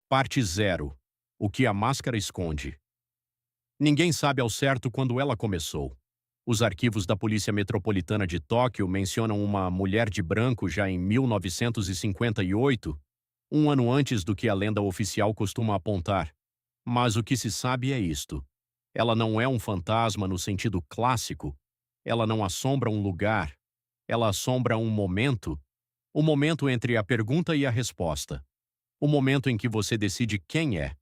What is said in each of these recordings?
Parte zero. O que a máscara esconde. Ninguém sabe ao certo quando ela começou. Os arquivos da Polícia Metropolitana de Tóquio mencionam uma mulher de branco já em 1958, um ano antes do que a lenda oficial costuma apontar. Mas o que se sabe é isto. Ela não é um fantasma no sentido clássico. Ela não assombra um lugar. Ela assombra um momento. O momento entre a pergunta e a resposta. O momento em que você decide quem é.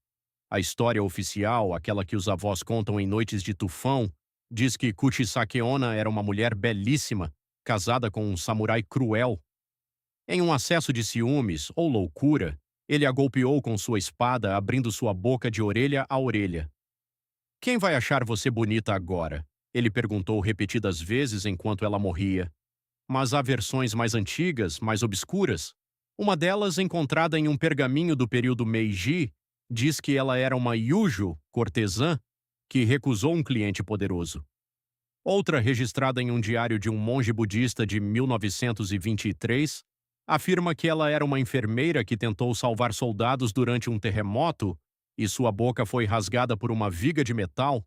A história oficial, aquela que os avós contam em noites de tufão, diz que Kuchisake Onna era uma mulher belíssima, casada com um samurai cruel. Em um acesso de ciúmes ou loucura, ele a golpeou com sua espada, abrindo sua boca de orelha a orelha. Quem vai achar você bonita agora? Ele perguntou repetidas vezes enquanto ela morria. Mas há versões mais antigas, mais obscuras. Uma delas, encontrada em um pergaminho do período Meiji, diz que ela era uma yuju, cortesã, que recusou um cliente poderoso. Outra, registrada em um diário de um monge budista de 1923, afirma que ela era uma enfermeira que tentou salvar soldados durante um terremoto e sua boca foi rasgada por uma viga de metal.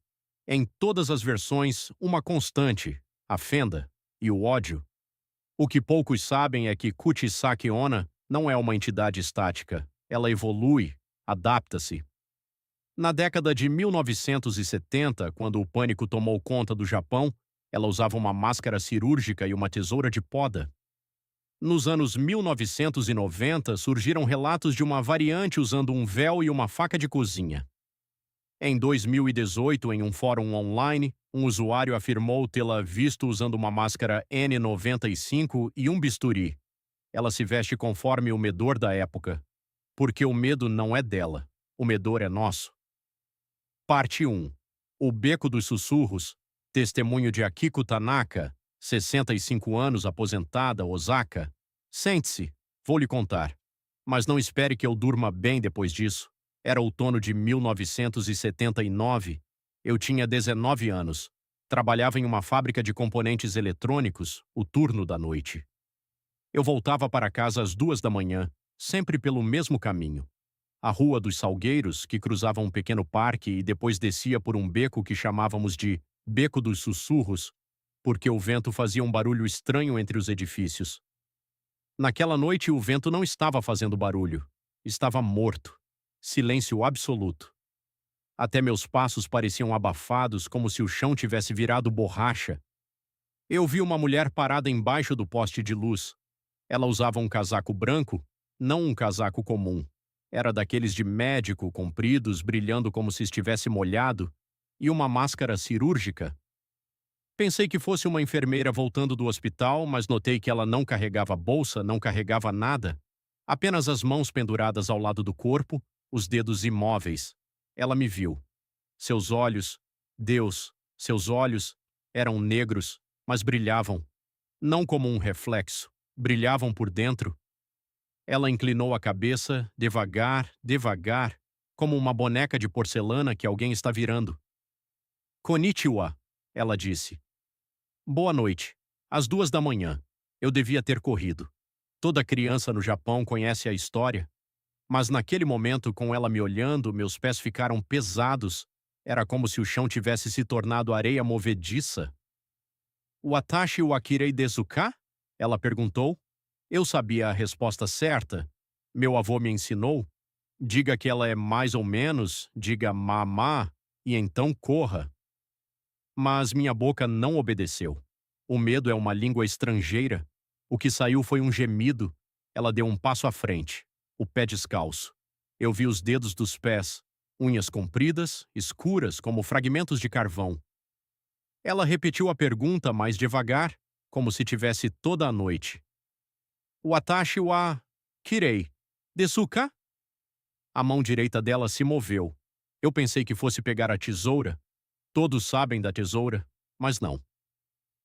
Em todas as versões, uma constante, a fenda e o ódio. O que poucos sabem é que Kuchisake Onna não é uma entidade estática. Ela evolui, adapta-se. Na década de 1970, quando o pânico tomou conta do Japão, ela usava uma máscara cirúrgica e uma tesoura de poda. Nos anos 1990, surgiram relatos de uma variante usando um véu e uma faca de cozinha. Em 2018, em um fórum online, um usuário afirmou tê-la visto usando uma máscara N95 e um bisturi. Ela se veste conforme o medor da época. Porque o medo não é dela. O medor é nosso. Parte 1. O Beco dos Sussurros. Testemunho de Akiko Tanaka, 65 anos, aposentada, Osaka. Sente-se, vou lhe contar. Mas não espere que eu durma bem depois disso. Era outono de 1979. Eu tinha 19 anos. Trabalhava em uma fábrica de componentes eletrônicos, o turno da noite. Eu voltava para casa às 2 da manhã, sempre pelo mesmo caminho. A Rua dos Salgueiros, que cruzava um pequeno parque e depois descia por um beco que chamávamos de Beco dos Sussurros, porque o vento fazia um barulho estranho entre os edifícios. Naquela noite o vento não estava fazendo barulho. Estava morto. Silêncio absoluto. Até meus passos pareciam abafados, como se o chão tivesse virado borracha. Eu vi uma mulher parada embaixo do poste de luz. Ela usava um casaco branco, não um casaco comum. Era daqueles de médico, compridos, brilhando como se estivesse molhado, e uma máscara cirúrgica. Pensei que fosse uma enfermeira voltando do hospital, mas notei que ela não carregava bolsa, não carregava nada. Apenas as mãos penduradas ao lado do corpo, os dedos imóveis. Ela me viu. Seus olhos, Deus, seus olhos, eram negros, mas brilhavam. Não como um reflexo, brilhavam por dentro. Ela inclinou a cabeça, devagar, devagar, como uma boneca de porcelana que alguém está virando. Konnichiwa, ela disse. Boa noite. Às 2 da manhã. Eu devia ter corrido. Toda criança no Japão conhece a história. Mas naquele momento, com ela me olhando, meus pés ficaram pesados. Era como se o chão tivesse se tornado areia movediça. Watashi wa kirei desu ka? Ela perguntou. Eu sabia a resposta certa. Meu avô me ensinou. Diga que ela é mais ou menos, diga mamá, e então corra. Mas minha boca não obedeceu. O medo é uma língua estrangeira. O que saiu foi um gemido. Ela deu um passo à frente, o pé descalço. Eu vi os dedos dos pés, unhas compridas, escuras como fragmentos de carvão. Ela repetiu a pergunta mais devagar, como se tivesse toda a noite. Watashi wa kirei desu ka? A mão direita dela se moveu. Eu pensei que fosse pegar a tesoura. Todos sabem da tesoura, mas não.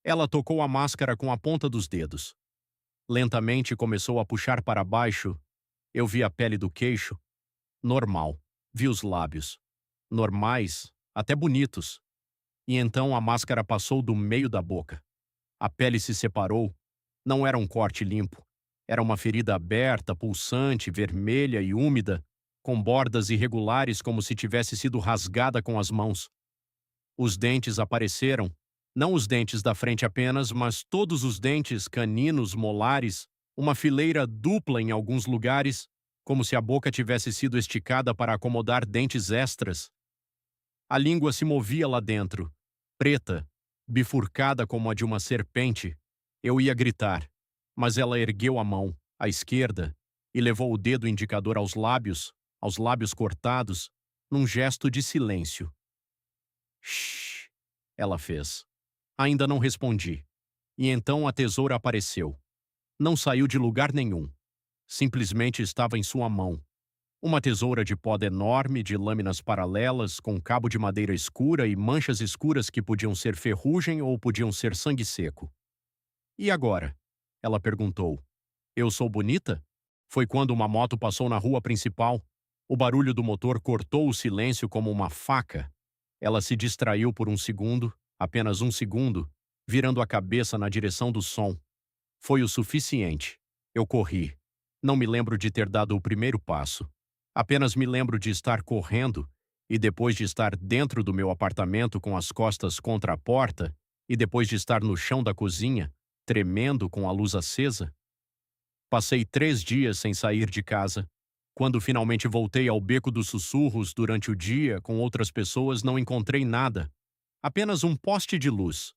Ela tocou a máscara com a ponta dos dedos. Lentamente começou a puxar para baixo. Eu vi a pele do queixo. Normal. Vi os lábios. Normais, até bonitos. E então a máscara passou do meio da boca. A pele se separou. Não era um corte limpo. Era uma ferida aberta, pulsante, vermelha e úmida, com bordas irregulares como se tivesse sido rasgada com as mãos. Os dentes apareceram, não os dentes da frente apenas, mas todos os dentes, caninos, molares, uma fileira dupla em alguns lugares, como se a boca tivesse sido esticada para acomodar dentes extras. A língua se movia lá dentro, preta, bifurcada como a de uma serpente. Eu ia gritar, mas ela ergueu a mão, à esquerda, e levou o dedo indicador aos lábios cortados, num gesto de silêncio. Shhh, ela fez. Ainda não respondi. E então a tesoura apareceu. Não saiu de lugar nenhum. Simplesmente estava em sua mão. Uma tesoura de poda enorme, de lâminas paralelas, com cabo de madeira escura e manchas escuras que podiam ser ferrugem ou podiam ser sangue seco. E agora? Ela perguntou. Eu sou bonita? Foi quando uma moto passou na rua principal. O barulho do motor cortou o silêncio como uma faca. Ela se distraiu por um segundo, apenas um segundo, virando a cabeça na direção do som. Foi o suficiente. Eu corri. Não me lembro de ter dado o primeiro passo. Apenas me lembro de estar correndo, e depois de estar dentro do meu apartamento com as costas contra a porta, e depois de estar no chão da cozinha, tremendo com a luz acesa. Passei 3 dias sem sair de casa. Quando finalmente voltei ao Beco dos Sussurros durante o dia com outras pessoas, não encontrei nada. Apenas um poste de luz.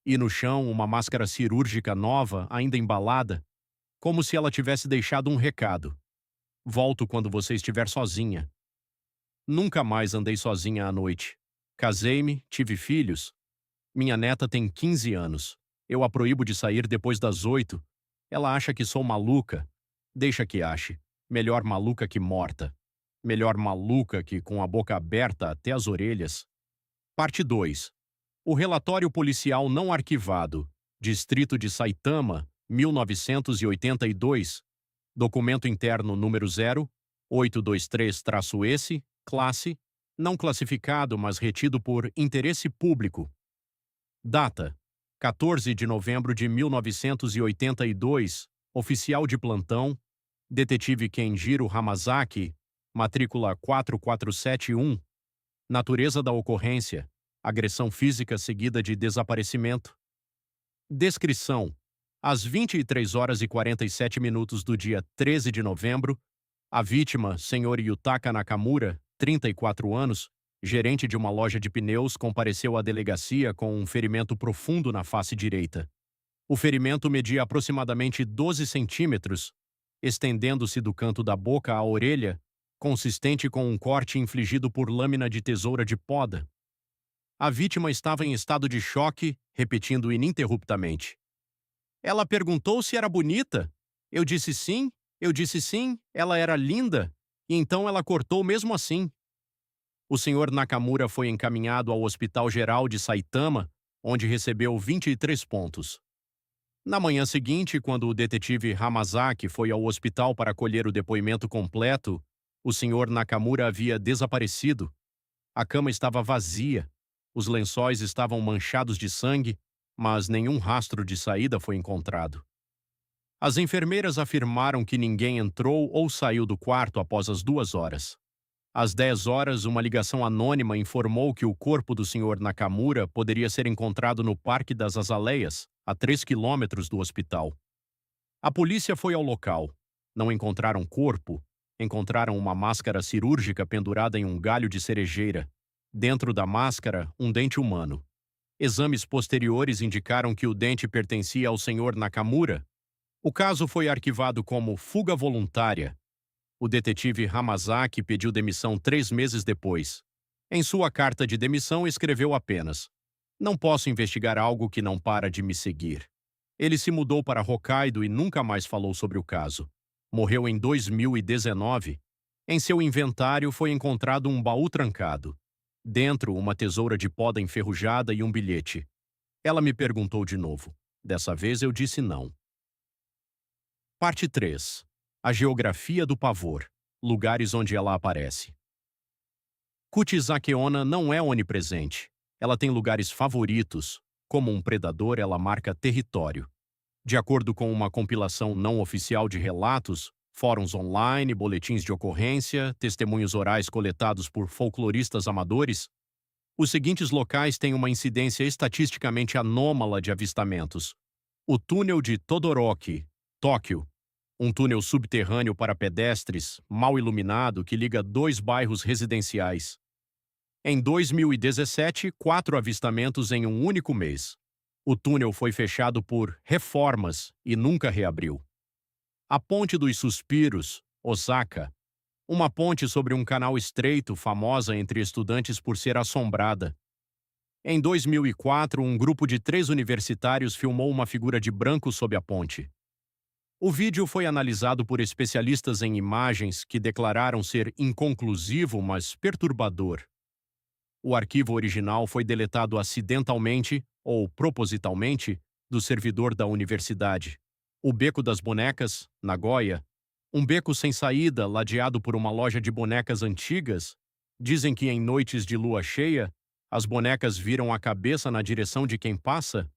E no chão, uma máscara cirúrgica nova, ainda embalada, como se ela tivesse deixado um recado. Volto quando você estiver sozinha. Nunca mais andei sozinha à noite. Casei-me, tive filhos. Minha neta tem 15 anos. Eu a proíbo de sair depois das 8. Ela acha que sou maluca. Deixa que ache. Melhor maluca que morta. Melhor maluca que com a boca aberta até as orelhas. Parte 2. O relatório policial não arquivado. Distrito de Saitama, 1982. Documento interno número 0823-esse, classe, não classificado, mas retido por interesse público. Data: 14 de novembro de 1982, oficial de plantão, detetive Kenjiro Hamazaki, matrícula 4471. Natureza da ocorrência: agressão física seguida de desaparecimento. Descrição: às 23h47 do dia 13 de novembro, a vítima, Sr. Yutaka Nakamura, 34 anos, gerente de uma loja de pneus, compareceu à delegacia com um ferimento profundo na face direita. O ferimento media aproximadamente 12 centímetros, estendendo-se do canto da boca à orelha, consistente com um corte infligido por lâmina de tesoura de poda. A vítima estava em estado de choque, repetindo ininterruptamente. Ela perguntou se era bonita. Eu disse sim, ela era linda, e então ela cortou mesmo assim. O Sr. Nakamura foi encaminhado ao Hospital Geral de Saitama, onde recebeu 23 pontos. Na manhã seguinte, quando o detetive Hamazaki foi ao hospital para colher o depoimento completo, o Sr. Nakamura havia desaparecido. A cama estava vazia, os lençóis estavam manchados de sangue, mas nenhum rastro de saída foi encontrado. As enfermeiras afirmaram que ninguém entrou ou saiu do quarto após as 2 horas. Às 10 horas, uma ligação anônima informou que o corpo do Sr. Nakamura poderia ser encontrado no Parque das Azaleias, a 3 quilômetros do hospital. A polícia foi ao local. Não encontraram corpo, encontraram uma máscara cirúrgica pendurada em um galho de cerejeira. Dentro da máscara, um dente humano. Exames posteriores indicaram que o dente pertencia ao Sr. Nakamura. O caso foi arquivado como fuga voluntária. O detetive Hamazaki pediu demissão 3 meses depois. Em sua carta de demissão escreveu apenas: "Não posso investigar algo que não para de me seguir." Ele se mudou para Hokkaido e nunca mais falou sobre o caso. Morreu em 2019. Em seu inventário foi encontrado um baú trancado. Dentro, uma tesoura de poda enferrujada e um bilhete. Ela me perguntou de novo. Dessa vez eu disse não. Parte 3. A geografia do pavor. Lugares onde ela aparece. Kutizake Onna não é onipresente. Ela tem lugares favoritos. Como um predador, ela marca território. De acordo com uma compilação não oficial de relatos, Fóruns online, boletins de ocorrência, testemunhos orais coletados por folcloristas amadores, os seguintes locais têm uma incidência estatisticamente anômala de avistamentos. O túnel de Todoroki, Tóquio, um túnel subterrâneo para pedestres, mal iluminado, que liga dois bairros residenciais. Em 2017, 4 avistamentos em um único mês. O túnel foi fechado por reformas e nunca reabriu. A Ponte dos Suspiros, Osaka, uma ponte sobre um canal estreito famosa entre estudantes por ser assombrada. Em 2004, um grupo de 3 universitários filmou uma figura de branco sob a ponte. O vídeo foi analisado por especialistas em imagens que declararam ser inconclusivo, mas perturbador. O arquivo original foi deletado acidentalmente ou propositalmente do servidor da universidade. O Beco das Bonecas, Nagoya, um beco sem saída ladeado por uma loja de bonecas antigas, dizem que em noites de lua cheia, as bonecas viram a cabeça na direção de quem passa.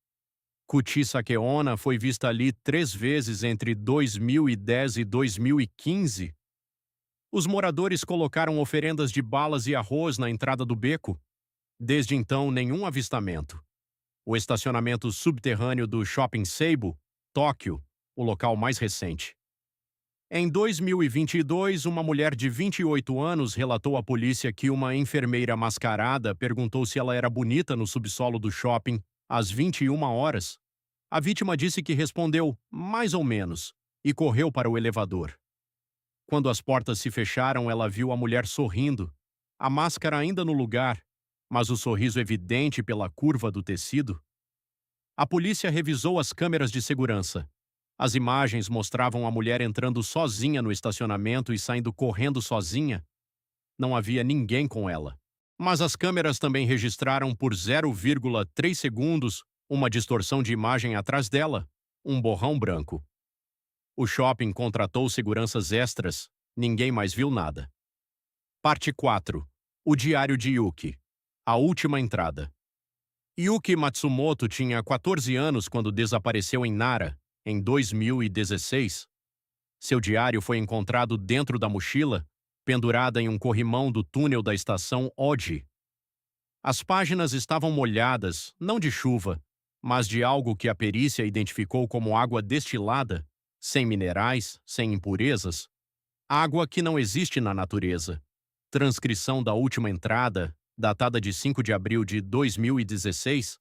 Kuti Sakeona foi vista ali 3 vezes entre 2010 e 2015. Os moradores colocaram oferendas de balas e arroz na entrada do beco. Desde então, nenhum avistamento. O estacionamento subterrâneo do Shopping Seibu, Tóquio, o local mais recente. Em 2022, uma mulher de 28 anos relatou à polícia que uma enfermeira mascarada perguntou se ela era bonita no subsolo do shopping às 21 horas. A vítima disse que respondeu, mais ou menos, e correu para o elevador. Quando as portas se fecharam, ela viu a mulher sorrindo, a máscara ainda no lugar, mas o sorriso evidente pela curva do tecido. A polícia revisou as câmeras de segurança. As imagens mostravam a mulher entrando sozinha no estacionamento e saindo correndo sozinha. Não havia ninguém com ela. Mas as câmeras também registraram por 0,3 segundos uma distorção de imagem atrás dela, um borrão branco. O shopping contratou seguranças extras, ninguém mais viu nada. Parte 4. O diário de Yuki. A última entrada. Yuki Matsumoto tinha 14 anos quando desapareceu em Nara, em 2016. Seu diário foi encontrado dentro da mochila, pendurada em um corrimão do túnel da estação Oji. As páginas estavam molhadas, não de chuva, mas de algo que a perícia identificou como água destilada, sem minerais, sem impurezas. Água que não existe na natureza. Transcrição da última entrada, datada de 5 de abril de 2016.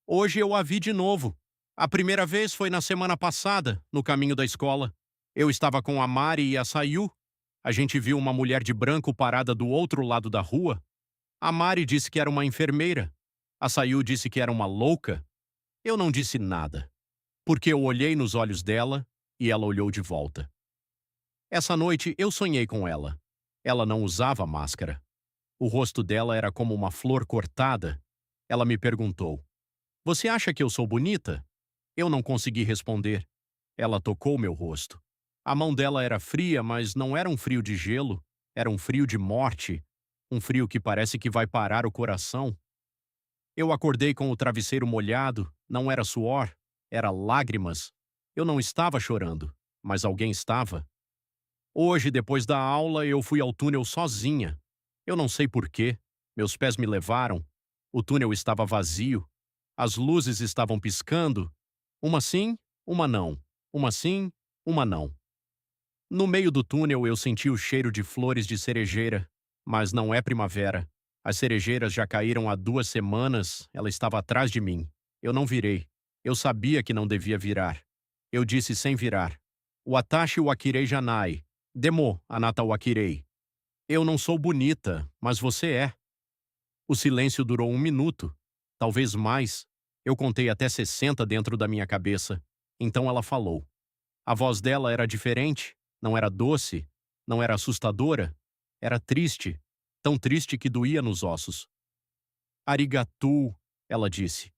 Hoje eu a vi de novo. A primeira vez foi na semana passada, no caminho da escola. Eu estava com a Mari e a Sayu. A gente viu uma mulher de branco parada do outro lado da rua. A Mari disse que era uma enfermeira. A Sayu disse que era uma louca. Eu não disse nada, porque eu olhei nos olhos dela e ela olhou de volta. Essa noite eu sonhei com ela. Ela não usava máscara. O rosto dela era como uma flor cortada. Ela me perguntou: "Você acha que eu sou bonita?" Eu não consegui responder. Ela tocou meu rosto. A mão dela era fria, mas não era um frio de gelo. Era um frio de morte. Um frio que parece que vai parar o coração. Eu acordei com o travesseiro molhado. Não era suor, era lágrimas. Eu não estava chorando, mas alguém estava. Hoje, depois da aula, eu fui ao túnel sozinha. Eu não sei porquê. Meus pés me levaram. O túnel estava vazio. As luzes estavam piscando. Uma sim, uma não. Uma sim, uma não. No meio do túnel eu senti o cheiro de flores de cerejeira. Mas não é primavera. As cerejeiras já caíram há 2 semanas. Ela estava atrás de mim. Eu não virei. Eu sabia que não devia virar. Eu disse sem virar: "Watashi wa kirei janai. Demo, anata wa kirei." Eu não sou bonita, mas você é. O silêncio durou 1 minuto. Talvez mais. Eu contei até 60 dentro da minha cabeça. Então ela falou. A voz dela era diferente. Não era doce. Não era assustadora. Era triste. Tão triste que doía nos ossos. "Arigatou", ela disse.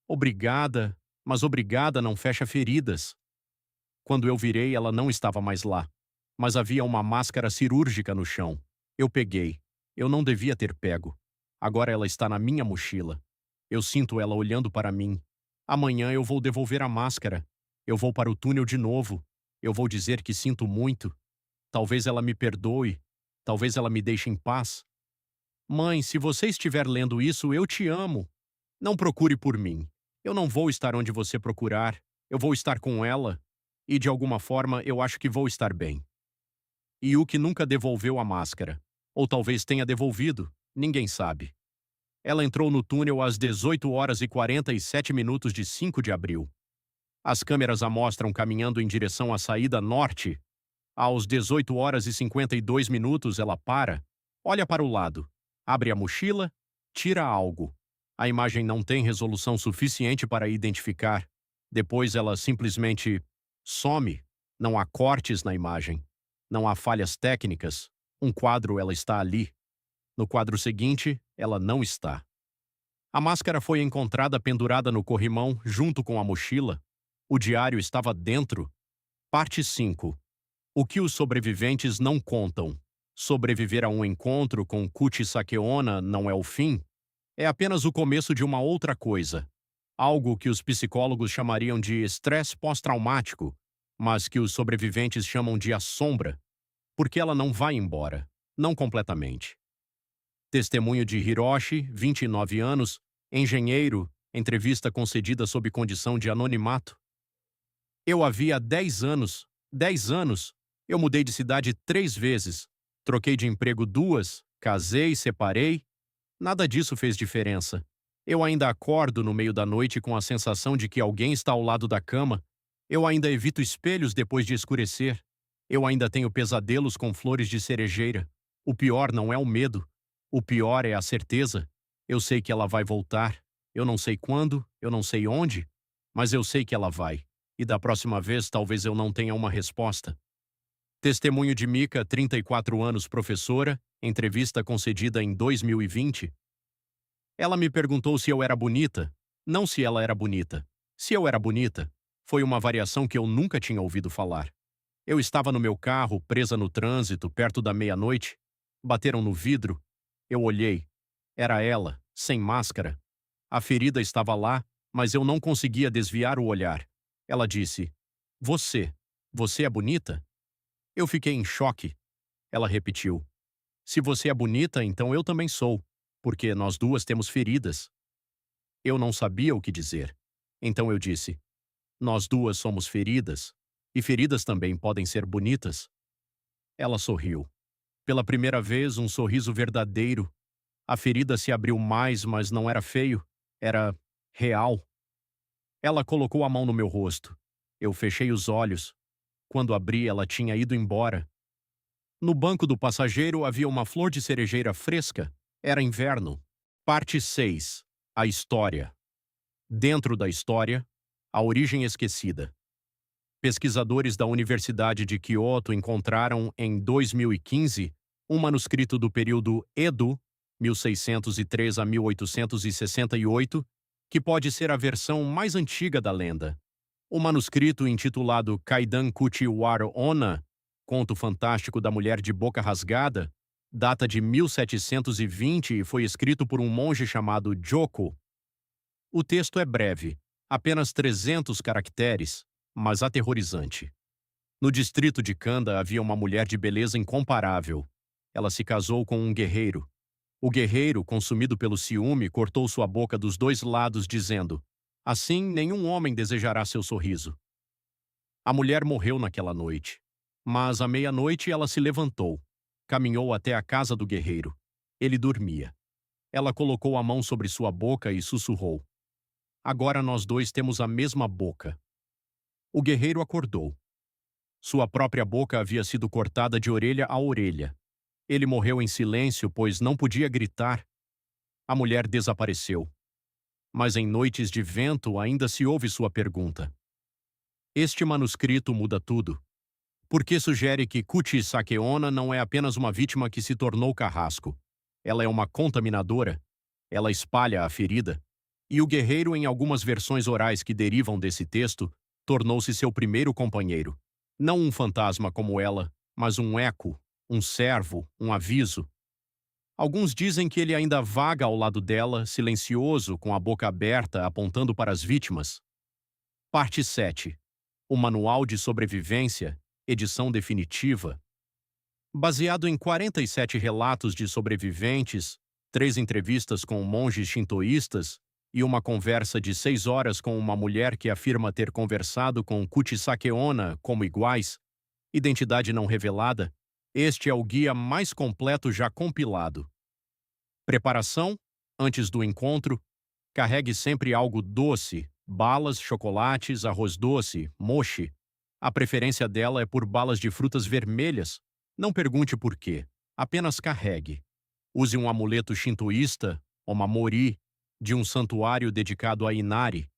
"Obrigada, mas obrigada não fecha feridas." Quando eu virei, ela não estava mais lá. Mas havia uma máscara cirúrgica no chão. Eu peguei. Eu não devia ter pego. Agora ela está na minha mochila. Eu sinto ela olhando para mim. Amanhã eu vou devolver a máscara. Eu vou para o túnel de novo. Eu vou dizer que sinto muito. Talvez ela me perdoe. Talvez ela me deixe em paz. Mãe, se você estiver lendo isso, eu te amo. Não procure por mim. Eu não vou estar onde você procurar. Eu vou estar com ela. E de alguma forma eu acho que vou estar bem. E o que nunca devolveu a máscara. Ou talvez tenha devolvido. Ninguém sabe. Ela entrou no túnel às 18 horas e 47 minutos de 5 de abril. As câmeras a mostram caminhando em direção à saída norte. Aos 18 horas e 52 minutos, ela para, olha para o lado, abre a mochila, tira algo. A imagem não tem resolução suficiente para identificar. Depois ela simplesmente some. Não há cortes na imagem. Não há falhas técnicas. Um quadro, ela está ali. No quadro seguinte, ela não está. A máscara foi encontrada pendurada no corrimão, junto com a mochila. O diário estava dentro. Parte 5. O que os sobreviventes não contam. Sobreviver a um encontro com Kuti Sakeona não é o fim. É apenas o começo de uma outra coisa. Algo que os psicólogos chamariam de estresse pós-traumático, mas que os sobreviventes chamam de a sombra, porque ela não vai embora. Não completamente. Testemunho de Hiroshi, 29 anos, engenheiro, entrevista concedida sob condição de anonimato. Eu havia 10 anos. 10 anos. Eu mudei de cidade 3 vezes. Troquei de emprego 2, casei, separei. Nada disso fez diferença. Eu ainda acordo no meio da noite com a sensação de que alguém está ao lado da cama. Eu ainda evito espelhos depois de escurecer. Eu ainda tenho pesadelos com flores de cerejeira. O pior não é o medo. O pior é a certeza. Eu sei que ela vai voltar. Eu não sei quando, eu não sei onde, mas eu sei que ela vai. E da próxima vez talvez eu não tenha uma resposta. Testemunho de Mika, 34 anos, professora, entrevista concedida em 2020. Ela me perguntou se eu era bonita, não se ela era bonita. Se eu era bonita, foi uma variação que eu nunca tinha ouvido falar. Eu estava no meu carro, presa no trânsito, perto da meia-noite. Bateram no vidro. Eu olhei. Era ela, sem máscara. A ferida estava lá, mas eu não conseguia desviar o olhar. Ela disse: Você é bonita? Eu fiquei em choque. Ela repetiu: Se você é bonita, então eu também sou, porque nós duas temos feridas. Eu não sabia o que dizer. Então eu disse: Nós duas somos feridas, e feridas também podem ser bonitas. Ela sorriu. Pela primeira vez, um sorriso verdadeiro. A ferida se abriu mais, mas não era feio. Era real. Ela colocou a mão no meu rosto. Eu fechei os olhos. Quando abri, ela tinha ido embora. No banco do passageiro havia uma flor de cerejeira fresca. Era inverno. Parte 6. A história. Dentro da história, a origem esquecida. Pesquisadores da Universidade de Kyoto encontraram, em 2015, um manuscrito do período Edo, 1603 a 1868, que pode ser a versão mais antiga da lenda. O manuscrito, intitulado Kaidan Kuti Waro Onna, Conto Fantástico da Mulher de Boca Rasgada, data de 1720 e foi escrito por um monge chamado Joko. O texto é breve, apenas 300 caracteres, mas aterrorizante. No distrito de Kanda havia uma mulher de beleza incomparável. Ela se casou com um guerreiro. O guerreiro, consumido pelo ciúme, cortou sua boca dos dois lados, dizendo: Assim, nenhum homem desejará seu sorriso. A mulher morreu naquela noite. Mas à meia-noite ela se levantou. Caminhou até a casa do guerreiro. Ele dormia. Ela colocou a mão sobre sua boca e sussurrou: Agora nós dois temos a mesma boca. O guerreiro acordou. Sua própria boca havia sido cortada de orelha a orelha. Ele morreu em silêncio, pois não podia gritar. A mulher desapareceu. Mas em noites de vento ainda se ouve sua pergunta. Este manuscrito muda tudo. Porque sugere que Kuti Sakeona não é apenas uma vítima que se tornou carrasco. Ela é uma contaminadora. Ela espalha a ferida. E o guerreiro, em algumas versões orais que derivam desse texto, tornou-se seu primeiro companheiro. Não um fantasma como ela, mas um eco, um servo, um aviso. Alguns dizem que ele ainda vaga ao lado dela, silencioso, com a boca aberta, apontando para as vítimas. Parte 7. O Manual de Sobrevivência, edição definitiva. Baseado em 47 relatos de sobreviventes, 3 entrevistas com monges shintoístas e uma conversa de 6 horas com uma mulher que afirma ter conversado com Kuchisake Onna como iguais, identidade não revelada, este é o guia mais completo já compilado. Preparação: antes do encontro, carregue sempre algo doce, balas, chocolates, arroz doce, mochi. A preferência dela é por balas de frutas vermelhas. Não pergunte por quê, apenas carregue. Use um amuleto shintoísta, uma mori, de um santuário dedicado a Inari.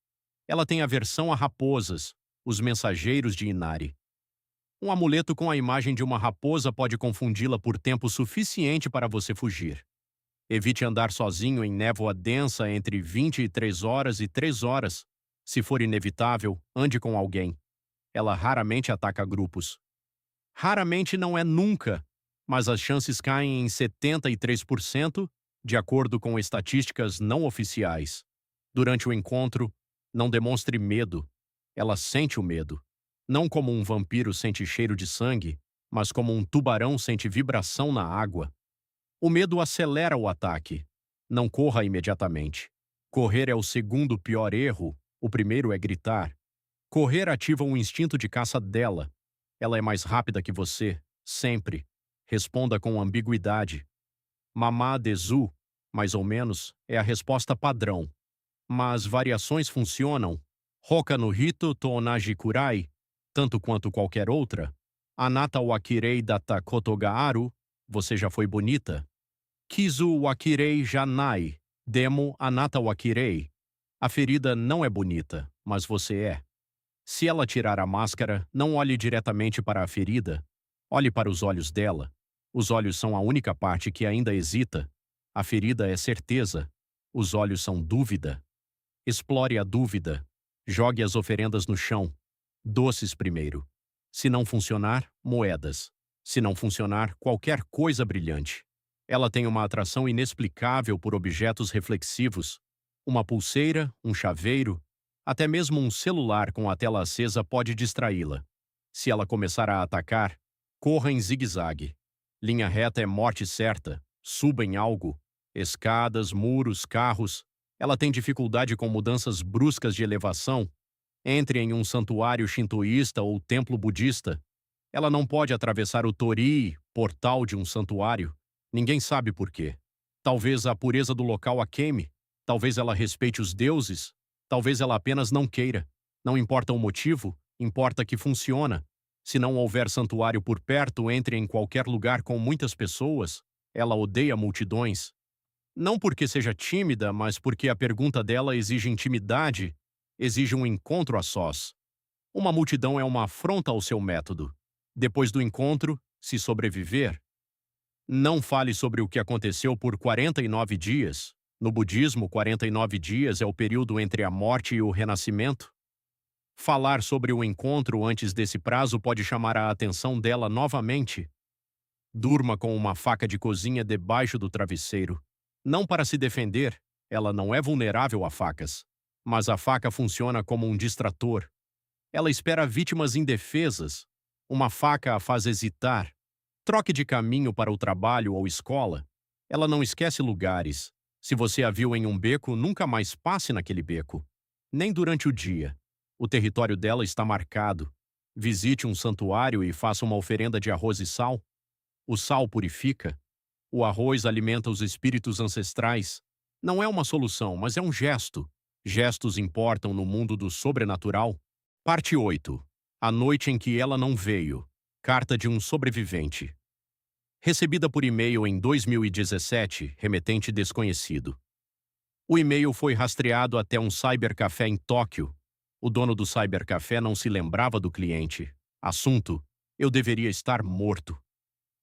Ela tem aversão a raposas, os mensageiros de Inari. Um amuleto com a imagem de uma raposa pode confundi-la por tempo suficiente para você fugir. Evite andar sozinho em névoa densa entre 23 horas e 3 horas. Se for inevitável, ande com alguém. Ela raramente ataca grupos. Raramente não é nunca, mas as chances caem em 73%, de acordo com estatísticas não oficiais. Durante o encontro, não demonstre medo. Ela sente o medo. Não como um vampiro sente cheiro de sangue, mas como um tubarão sente vibração na água. O medo acelera o ataque. Não corra imediatamente. Correr é o segundo pior erro, o primeiro é gritar. Correr ativa o instinto de caça dela. Ela é mais rápida que você, sempre. Responda com ambiguidade. Mamá desu, mais ou menos, é a resposta padrão. Mas variações funcionam. Hoka no hito to onaji kurai, tanto quanto qualquer outra. Anata wa kirei data koto ga aru, você já foi bonita. Kizu wa kirei janai, demo anata wa kirei. A ferida não é bonita, mas você é. Se ela tirar a máscara, não olhe diretamente para a ferida. Olhe para os olhos dela. Os olhos são a única parte que ainda hesita. A ferida é certeza. Os olhos são dúvida. Explore a dúvida. Jogue as oferendas no chão. Doces primeiro. Se não funcionar, moedas. Se não funcionar, qualquer coisa brilhante. Ela tem uma atração inexplicável por objetos reflexivos. Uma pulseira, um chaveiro, até mesmo um celular com a tela acesa pode distraí-la. Se ela começar a atacar, corra em zigue-zague. Linha reta é morte certa. Suba em algo. Escadas, muros, carros. Ela tem dificuldade com mudanças bruscas de elevação. Entre em um santuário shintoísta ou templo budista. Ela não pode atravessar o torii, portal de um santuário. Ninguém sabe por quê. Talvez a pureza do local a queime. Talvez ela respeite os deuses. Talvez ela apenas não queira. Não importa o motivo, importa que funciona. Se não houver santuário por perto, entre em qualquer lugar com muitas pessoas. Ela odeia multidões. Não porque seja tímida, mas porque a pergunta dela exige intimidade, exige um encontro a sós. Uma multidão é uma afronta ao seu método. Depois do encontro, se sobreviver. Não fale sobre o que aconteceu por 49 dias. No budismo, 49 dias é o período entre a morte e o renascimento. Falar sobre o encontro antes desse prazo pode chamar a atenção dela novamente. Durma com uma faca de cozinha debaixo do travesseiro. Não para se defender, ela não é vulnerável a facas. Mas a faca funciona como um distrator. Ela espera vítimas indefesas. Uma faca a faz hesitar. Troque de caminho para o trabalho ou escola. Ela não esquece lugares. Se você a viu em um beco, nunca mais passe naquele beco. Nem durante o dia. O território dela está marcado. Visite um santuário e faça uma oferenda de arroz e sal. O sal purifica. O arroz alimenta os espíritos ancestrais. Não é uma solução, mas é um gesto. Gestos importam no mundo do sobrenatural. Parte 8. A noite em que ela não veio. Carta de um sobrevivente. Recebida por e-mail em 2017, remetente desconhecido. O e-mail foi rastreado até um cybercafé em Tóquio. O dono do cybercafé não se lembrava do cliente. Assunto: eu deveria estar morto.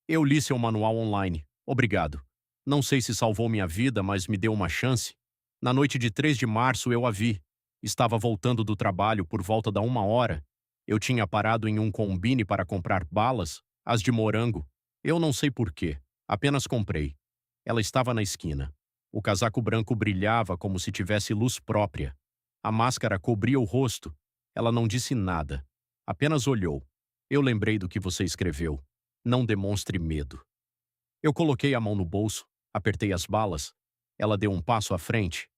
Eu li seu manual online. Obrigado. Não sei se salvou minha vida, mas me deu uma chance. Na noite de 3 de março eu a vi. Estava voltando do trabalho por volta da 1 hora. Eu tinha parado em um combine para comprar balas, as de morango. Eu não sei por quê. Apenas comprei. Ela estava na esquina. O casaco branco brilhava como se tivesse luz própria. A máscara cobria o rosto. Ela não disse nada. Apenas olhou. Eu lembrei do que você escreveu. Não demonstre medo. Eu coloquei a mão no bolso, apertei as balas. Ela deu um passo à frente.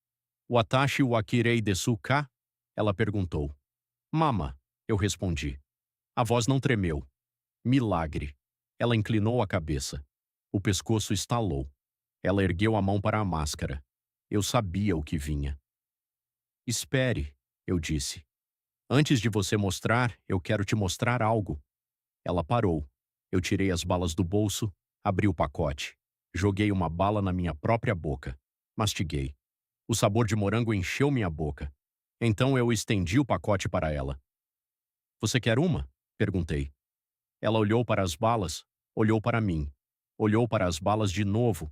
Watashi wa kirei desu ka? Ela perguntou. Mama, eu respondi. A voz não tremeu. Milagre. Ela inclinou a cabeça. O pescoço estalou. Ela ergueu a mão para a máscara. Eu sabia o que vinha. Espere, eu disse. Antes de você mostrar, eu quero te mostrar algo. Ela parou. Eu tirei as balas do bolso, abri o pacote. Joguei uma bala na minha própria boca. Mastiguei. O sabor de morango encheu minha boca. Então eu estendi o pacote para ela. Você quer uma? Perguntei. Ela olhou para as balas, olhou para mim. Olhou para as balas de novo.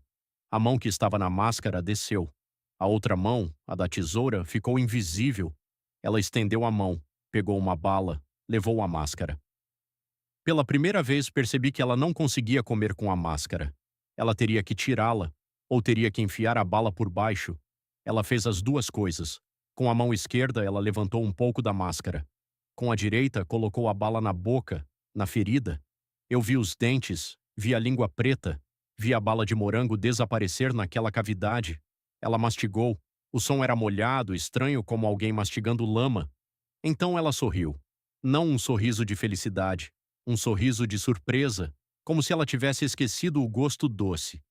A mão que estava na máscara desceu. A outra mão, a da tesoura, ficou invisível. Ela estendeu a mão, pegou uma bala, levou a máscara. Pela primeira vez percebi que ela não conseguia comer com a máscara. Ela teria que tirá-la, ou teria que enfiar a bala por baixo. Ela fez as duas coisas. Com a mão esquerda, ela levantou um pouco da máscara. Com a direita, colocou a bala na boca, na ferida. Eu vi os dentes, vi a língua preta, vi a bala de morango desaparecer naquela cavidade. Ela mastigou. O som era molhado, estranho como alguém mastigando lama. Então ela sorriu. Não um sorriso de felicidade, um sorriso de surpresa, como se ela tivesse esquecido o gosto doce.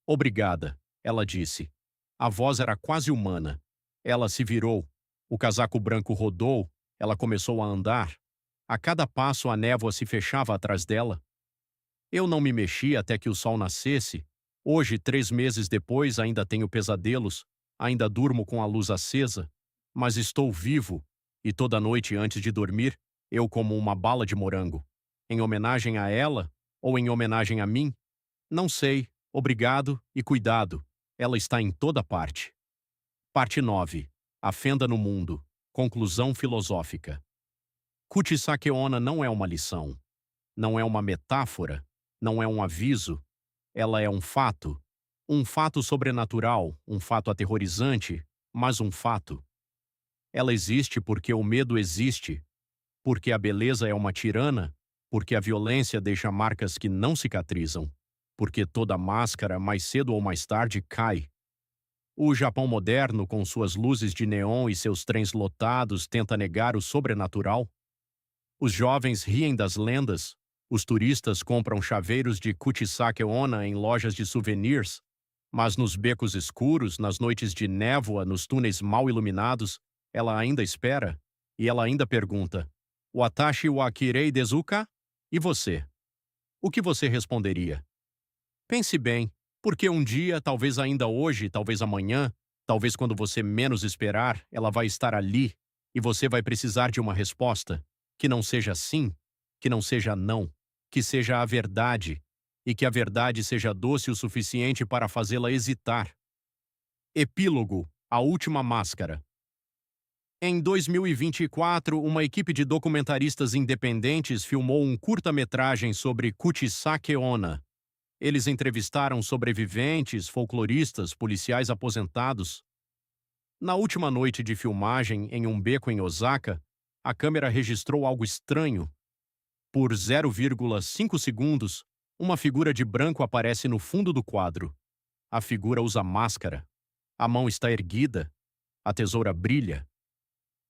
Obrigada, ela disse. A voz era quase humana. Ela se virou. O casaco branco rodou. Ela começou a andar. A cada passo a névoa se fechava atrás dela. Eu não me mexi até que o sol nascesse. Hoje, 3 meses depois, ainda tenho pesadelos. Ainda durmo com a luz acesa. Mas estou vivo. E toda noite antes de dormir, eu como uma bala de morango. Em homenagem a ela? Ou em homenagem a mim? Não sei. Obrigado e cuidado. Ela está em toda parte. Parte 9. A fenda no mundo. Conclusão filosófica. Kuchisake Onna não é uma lição. Não é uma metáfora. Não é um aviso. Ela é um fato. Um fato sobrenatural, um fato aterrorizante, mas um fato. Ela existe porque o medo existe. Porque a beleza é uma tirana. Porque a violência deixa marcas que não cicatrizam. Porque toda máscara, mais cedo ou mais tarde, cai. O Japão moderno, com suas luzes de neon e seus trens lotados, tenta negar o sobrenatural. Os jovens riem das lendas. Os turistas compram chaveiros de Kuchisake Onna em lojas de souvenirs. Mas nos becos escuros, nas noites de névoa, nos túneis mal iluminados, ela ainda espera. E ela ainda pergunta: Watashi wa kirei desu ka? E você? O que você responderia? Pense bem, porque um dia, talvez ainda hoje, talvez amanhã, talvez quando você menos esperar, ela vai estar ali e você vai precisar de uma resposta. Que não seja sim, que não seja não, que seja a verdade, e que a verdade seja doce o suficiente para fazê-la hesitar. Epílogo: A Última Máscara. Em 2024, uma equipe de documentaristas independentes filmou um curta-metragem sobre Kuchisake Onna. Eles entrevistaram sobreviventes, folcloristas, policiais aposentados. Na última noite de filmagem, em um beco em Osaka, a câmera registrou algo estranho. Por 0,5 segundos, uma figura de branco aparece no fundo do quadro. A figura usa máscara. A mão está erguida. A tesoura brilha.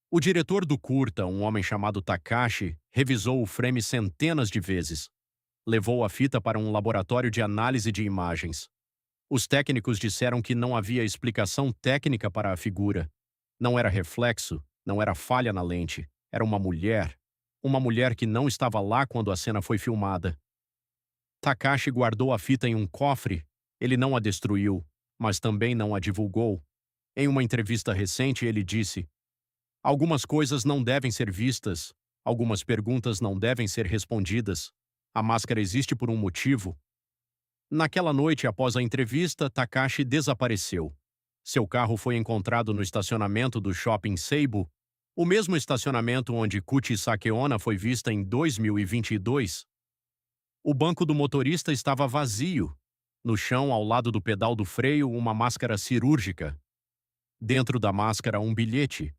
O diretor do curta, um homem chamado Takashi, revisou o frame centenas de vezes. Levou a fita para um laboratório de análise de imagens. Os técnicos disseram que não havia explicação técnica para a figura. Não era reflexo, não era falha na lente. Era uma mulher. Uma mulher que não estava lá quando a cena foi filmada. Takashi guardou a fita em um cofre. Ele não a destruiu, mas também não a divulgou. Em uma entrevista recente, ele disse: algumas coisas não devem ser vistas, algumas perguntas não devem ser respondidas. A máscara existe por um motivo. Naquela noite, após a entrevista, Takashi desapareceu. Seu carro foi encontrado no estacionamento do shopping Seibu, o mesmo estacionamento onde Kuchisake Onna foi vista em 2022. O banco do motorista estava vazio. No chão, ao lado do pedal do freio, uma máscara cirúrgica. Dentro da máscara, um bilhete.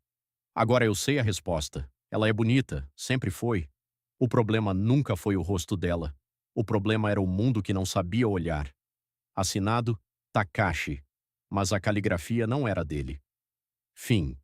Agora eu sei a resposta. Ela é bonita, sempre foi. O problema nunca foi o rosto dela. O problema era o mundo que não sabia olhar. Assinado Takashi. Mas a caligrafia não era dele. Fim.